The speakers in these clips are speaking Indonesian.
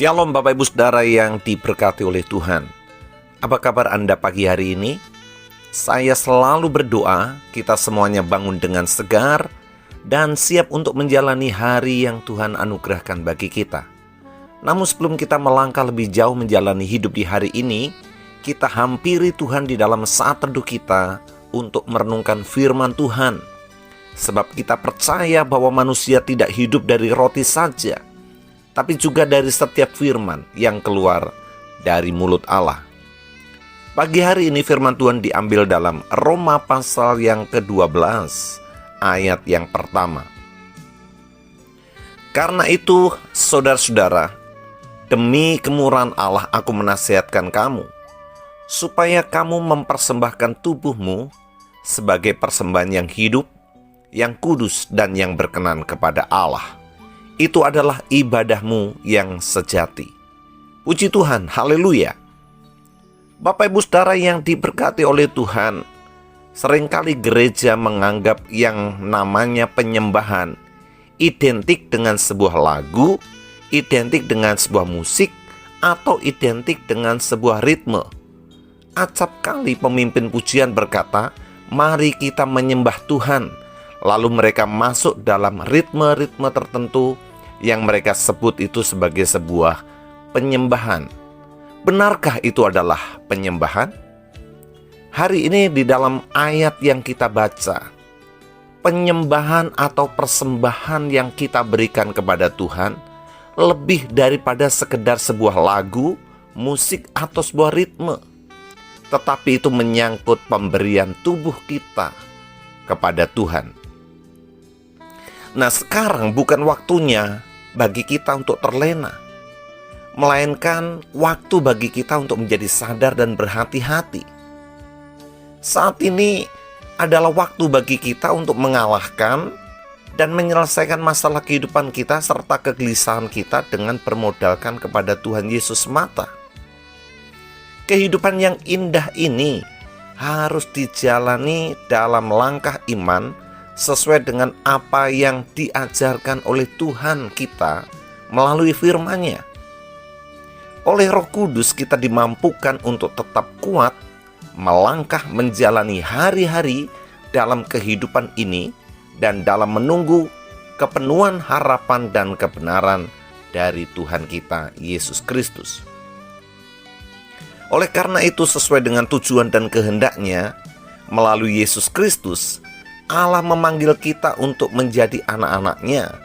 Shalom Bapak Ibu Saudara yang diberkati oleh Tuhan. Apa kabar Anda pagi hari ini? Saya selalu berdoa kita semuanya bangun dengan segar dan siap untuk menjalani hari yang Tuhan anugerahkan bagi kita. Namun sebelum kita melangkah lebih jauh menjalani hidup di hari ini, kita hampiri Tuhan di dalam saat teduh kita untuk merenungkan firman Tuhan. Sebab kita percaya bahwa manusia tidak hidup dari roti saja, tapi juga dari setiap firman yang keluar dari mulut Allah. Pagi hari ini firman Tuhan diambil dalam Roma pasal yang ke-12, ayat yang pertama. Karena itu, saudara-saudara, demi kemurahan Allah aku menasihatkan kamu, supaya kamu mempersembahkan tubuhmu sebagai persembahan yang hidup, yang kudus dan yang berkenan kepada Allah. Itu adalah ibadahmu yang sejati. Puji Tuhan, haleluya. Bapak Ibu Saudara yang diberkati oleh Tuhan, seringkali gereja menganggap yang namanya penyembahan identik dengan sebuah lagu, identik dengan sebuah musik, atau identik dengan sebuah ritme. Acap kali pemimpin pujian berkata, mari kita menyembah Tuhan. Lalu mereka masuk dalam ritme-ritme tertentu yang mereka sebut itu sebagai sebuah penyembahan. Benarkah itu adalah penyembahan? Hari ini di dalam ayat yang kita baca, penyembahan atau persembahan yang kita berikan kepada Tuhan lebih daripada sekedar sebuah lagu, musik atau sebuah ritme. Tetapi itu menyangkut pemberian tubuh kita kepada Tuhan. Nah, sekarang bukan waktunya bagi kita untuk terlena, melainkan waktu bagi kita untuk menjadi sadar dan berhati-hati. Saat ini adalah waktu bagi kita untuk mengalahkan dan menyelesaikan masalah kehidupan kita serta kegelisahan kita dengan bermodalkan kepada Tuhan Yesus semata. Kehidupan yang indah ini harus dijalani dalam langkah iman sesuai dengan apa yang diajarkan oleh Tuhan kita melalui firman-Nya. Oleh Roh Kudus kita dimampukan untuk tetap kuat melangkah menjalani hari-hari dalam kehidupan ini dan dalam menunggu kepenuhan harapan dan kebenaran dari Tuhan kita Yesus Kristus. Oleh karena itu, sesuai dengan tujuan dan kehendak-Nya melalui Yesus Kristus, Allah memanggil kita untuk menjadi anak-anak-Nya,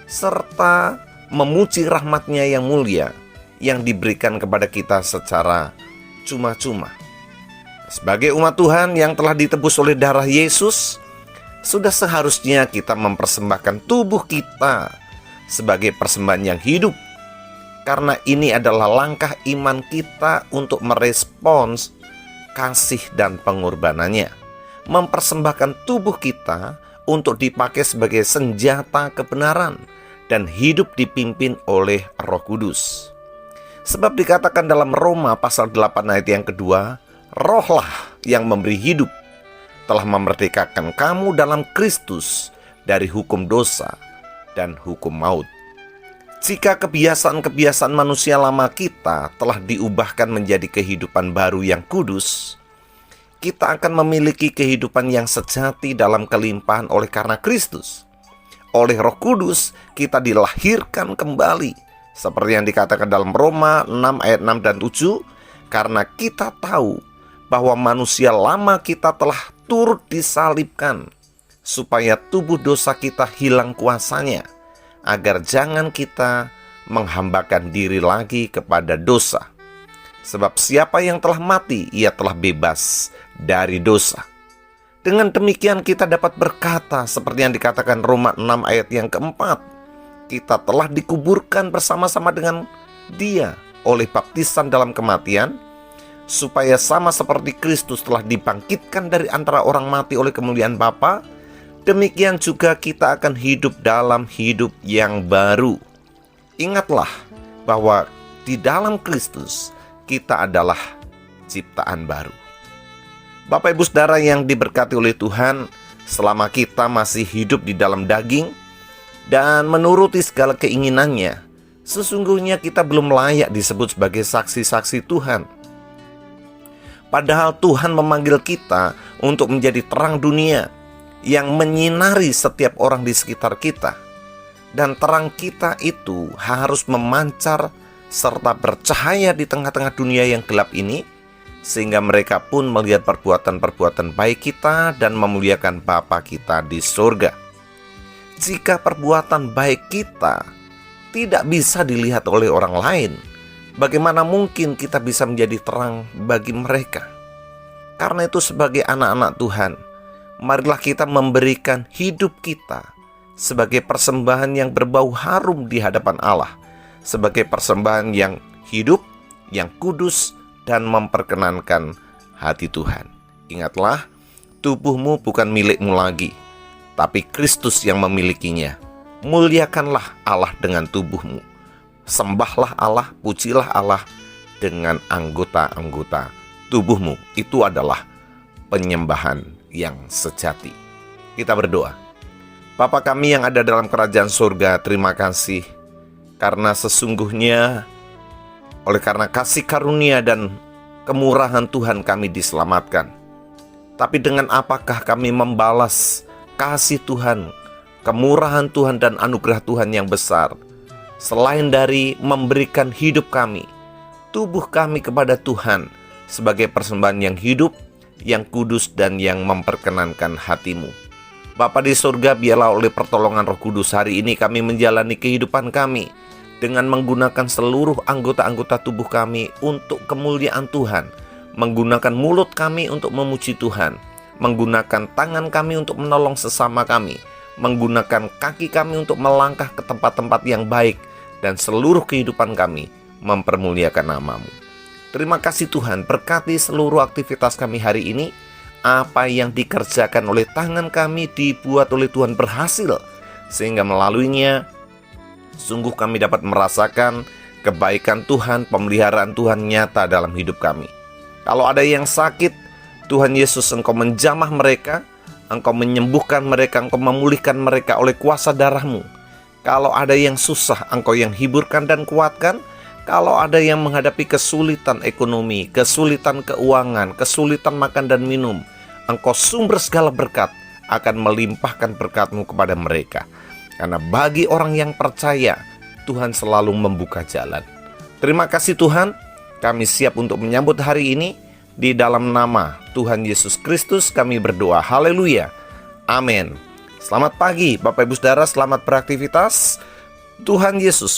serta memuji rahmat-Nya yang mulia, yang diberikan kepada kita secara cuma-cuma. Sebagai umat Tuhan yang telah ditebus oleh darah Yesus, sudah seharusnya kita mempersembahkan tubuh kita sebagai persembahan yang hidup, karena ini adalah langkah iman kita untuk merespons kasih dan pengorbanannya. Mempersembahkan tubuh kita untuk dipakai sebagai senjata kebenaran dan hidup dipimpin oleh Roh Kudus. Sebab dikatakan dalam Roma pasal 8 ayat yang kedua, Rohlah yang memberi hidup, telah memerdekakan kamu dalam Kristus dari hukum dosa dan hukum maut. Jika kebiasaan-kebiasaan manusia lama kita telah diubahkan menjadi kehidupan baru yang kudus, kita akan memiliki kehidupan yang sejati dalam kelimpahan oleh karena Kristus. Oleh Roh Kudus kita dilahirkan kembali, seperti yang dikatakan dalam Roma 6 ayat 6 dan 7, karena kita tahu bahwa manusia lama kita telah turut disalibkan, supaya tubuh dosa kita hilang kuasanya, agar jangan kita menghambakan diri lagi kepada dosa. Sebab siapa yang telah mati, ia telah bebas dari dosa. Dengan demikian kita dapat berkata seperti yang dikatakan Roma 6 ayat yang keempat, kita telah dikuburkan bersama-sama dengan Dia oleh baptisan dalam kematian, supaya sama seperti Kristus telah dibangkitkan dari antara orang mati oleh kemuliaan Bapa, demikian juga kita akan hidup dalam hidup yang baru. Ingatlah bahwa di dalam Kristus kita adalah ciptaan baru. Bapak Ibu Saudara yang diberkati oleh Tuhan, selama kita masih hidup di dalam daging dan menuruti segala keinginannya, sesungguhnya kita belum layak disebut sebagai saksi-saksi Tuhan. Padahal Tuhan memanggil kita untuk menjadi terang dunia yang menyinari setiap orang di sekitar kita. Dan terang kita itu harus memancar serta bercahaya di tengah-tengah dunia yang gelap ini, sehingga mereka pun melihat perbuatan-perbuatan baik kita dan memuliakan Bapa kita di surga. Jika perbuatan baik kita tidak bisa dilihat oleh orang lain, bagaimana mungkin kita bisa menjadi terang bagi mereka? Karena itu sebagai anak-anak Tuhan, marilah kita memberikan hidup kita sebagai persembahan yang berbau harum di hadapan Allah, sebagai persembahan yang hidup, yang kudus, dan memperkenankan hati Tuhan. Ingatlah, tubuhmu bukan milikmu lagi, tapi Kristus yang memilikinya. Muliakanlah Allah dengan tubuhmu. Sembahlah Allah, pujilah Allah dengan anggota-anggota tubuhmu. Itu adalah penyembahan yang sejati. Kita berdoa. Bapa kami yang ada dalam kerajaan surga, terima kasih karena sesungguhnya oleh karena kasih karunia dan kemurahan Tuhan kami diselamatkan. Tapi dengan apakah kami membalas kasih Tuhan, kemurahan Tuhan dan anugerah Tuhan yang besar, selain dari memberikan hidup kami, tubuh kami kepada Tuhan sebagai persembahan yang hidup, yang kudus, dan yang memperkenankan hati-Mu. Bapa di surga, biarlah oleh pertolongan Roh Kudus hari ini kami menjalani kehidupan kami dengan menggunakan seluruh anggota-anggota tubuh kami untuk kemuliaan Tuhan, menggunakan mulut kami untuk memuji Tuhan, menggunakan tangan kami untuk menolong sesama kami, menggunakan kaki kami untuk melangkah ke tempat-tempat yang baik, dan seluruh kehidupan kami mempermuliakan nama-Mu. Terima kasih Tuhan, berkati seluruh aktivitas kami hari ini. Apa yang dikerjakan oleh tangan kami dibuat oleh Tuhan berhasil, sehingga melaluinya sungguh kami dapat merasakan kebaikan Tuhan, pemeliharaan Tuhan nyata dalam hidup kami. Kalau ada yang sakit, Tuhan Yesus, Engkau menjamah mereka, Engkau menyembuhkan mereka, Engkau memulihkan mereka oleh kuasa darah-Mu. Kalau ada yang susah, Engkau yang hiburkan dan kuatkan. Kalau ada yang menghadapi kesulitan ekonomi, kesulitan keuangan, kesulitan makan dan minum, Engkau sumber segala berkat akan melimpahkan berkat-Mu kepada mereka. Karena bagi orang yang percaya, Tuhan selalu membuka jalan. Terima kasih Tuhan, kami siap untuk menyambut hari ini. Di dalam nama Tuhan Yesus Kristus kami berdoa. Haleluya. Amin. Selamat pagi Bapak Ibu Saudara, selamat beraktivitas. Tuhan Yesus